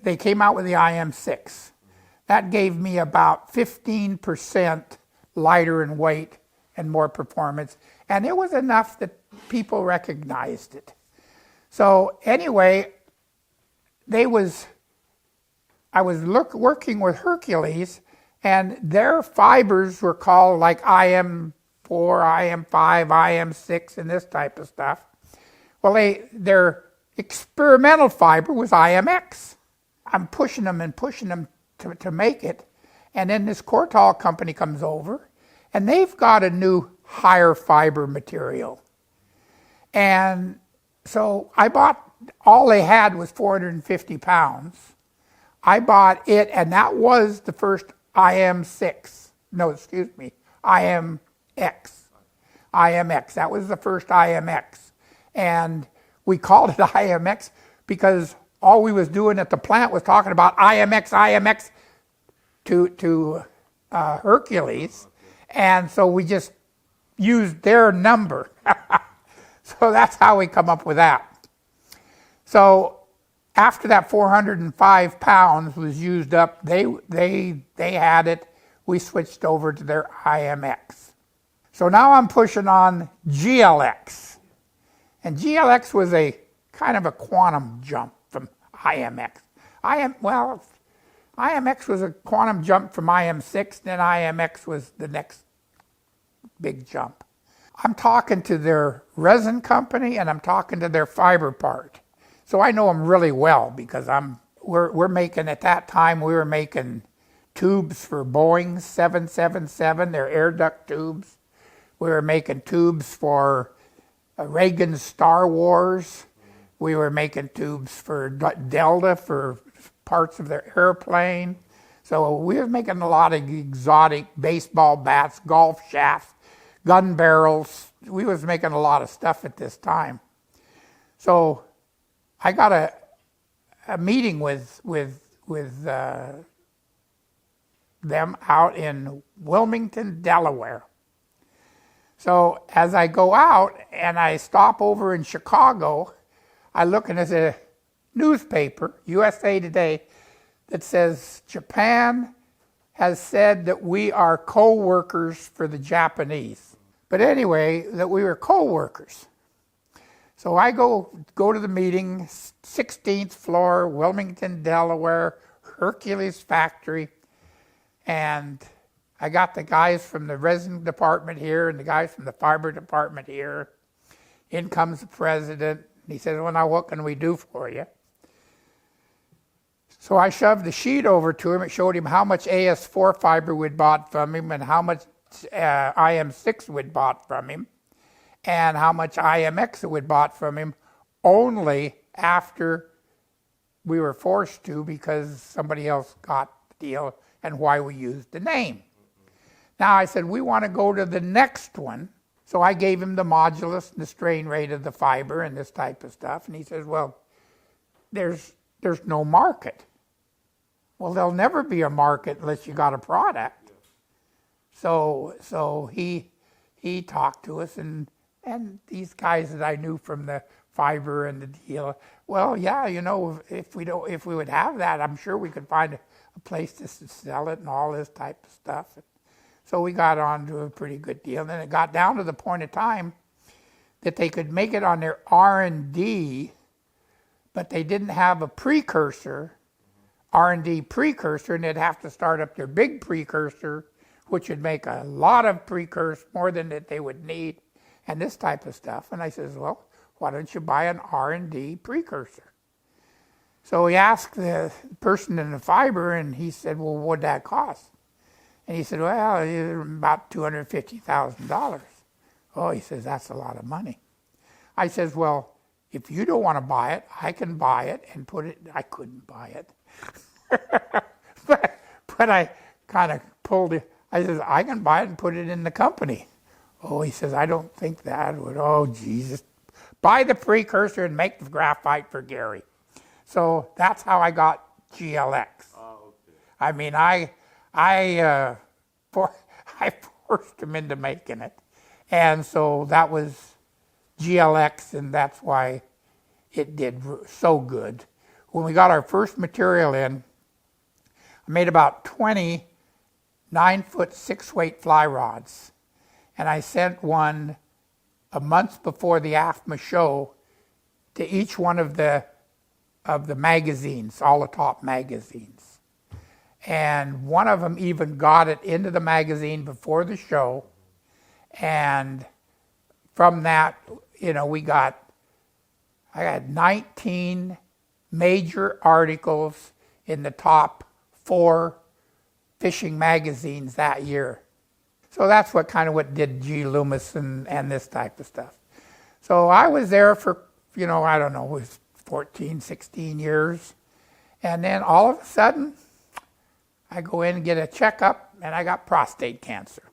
they came out with the IM6. That gave me about 15% lighter in weight and more performance. And it was enough that people recognized it. So anyway, I was working with Hercules, and their fibers were called like IM4, IM5, IM6, and this type of stuff. Well, their experimental fiber was IMX. I'm pushing them to make it. And then this Cortol company comes over, and they've got a new higher fiber material. And so I bought, all they had was 450 pounds. I bought it, and that was the first IMX. IMX. That was the first IMX. And we called it IMX because all we was doing at the plant was talking about IMX to Hercules. And so we just used their number. So that's how we come up with that. So after that 405 pounds was used up, they had it. We switched over to their IMX. So now I'm pushing on GLX. And GLX was a kind of a quantum jump from IMX. IMX was a quantum jump from IM6, then IMX was the next big jump. I'm talking to their resin company and I'm talking to their fiber part. So I know them really well because we're making, at that time, we were making tubes for Boeing 777, their air duct tubes. We were making tubes for Reagan's Star Wars. We were making tubes for Delta for parts of their airplane. So we were making a lot of exotic baseball bats, golf shafts, gun barrels. We was making a lot of stuff at this time. So I got a meeting with them out in Wilmington, Delaware. So as I go out and I stop over in Chicago, I look and there's a newspaper, USA Today, that says Japan has said that we are co-workers for the Japanese. But anyway, that we were co-workers. So I go to the meeting, 16th floor, Wilmington, Delaware, Hercules factory, and I got the guys from the resin department here and the guys from the fiber department here. In comes the president, and he says, well, now what can we do for you? So I shoved the sheet over to him. It showed him how much AS4 fiber we'd bought from him and how much IM6 we'd bought from him and how much IMX we'd bought from him only after we were forced to because somebody else got the deal and why we used the name. Now I said, we want to go to the next one. So I gave him the modulus and the strain rate of the fiber and this type of stuff. And he says, well, there's no market. Well, there'll never be a market unless you got a product. So he talked to us and these guys that I knew from the fiber and the deal, well, yeah, you know, if we would have that, I'm sure we could find a place to sell it and all this type of stuff. So we got on to a pretty good deal. And then it got down to the point of time that they could make it on their R&D, but they didn't have a precursor, R&D precursor, and they'd have to start up their big precursor, which would make a lot of precursor, more than that they would need, and this type of stuff. And I says, well, why don't you buy an R&D precursor? So he asked the person in the fiber, and he said, well, what'd that cost? And he said, well, about $250,000. Oh, he says, that's a lot of money. I says, well, if you don't want to buy it, I can buy it and put it. I couldn't buy it. but I kind of pulled it. I says, I can buy it and put it in the company. Oh, he says, I don't think that would. Oh, Jesus. Buy the precursor and make the graphite for Gary. So that's how I got GLX. Oh, okay. I mean, I forced him into making it. And so that was GLX, and that's why it did so good. when we got our first material in, I made about 20 9-foot 6-weight fly rods. And I sent one a month before the AFMA show to each one of the magazines, all the top magazines. And one of them even got it into the magazine before the show. And from that, you know, I had 19 major articles in the top 4 fishing magazines that year. So that's what did G. Loomis and this type of stuff. So I was there for, you know, I don't know, it was 14, 16 years. And then all of a sudden, I go in and get a checkup, and I got prostate cancer.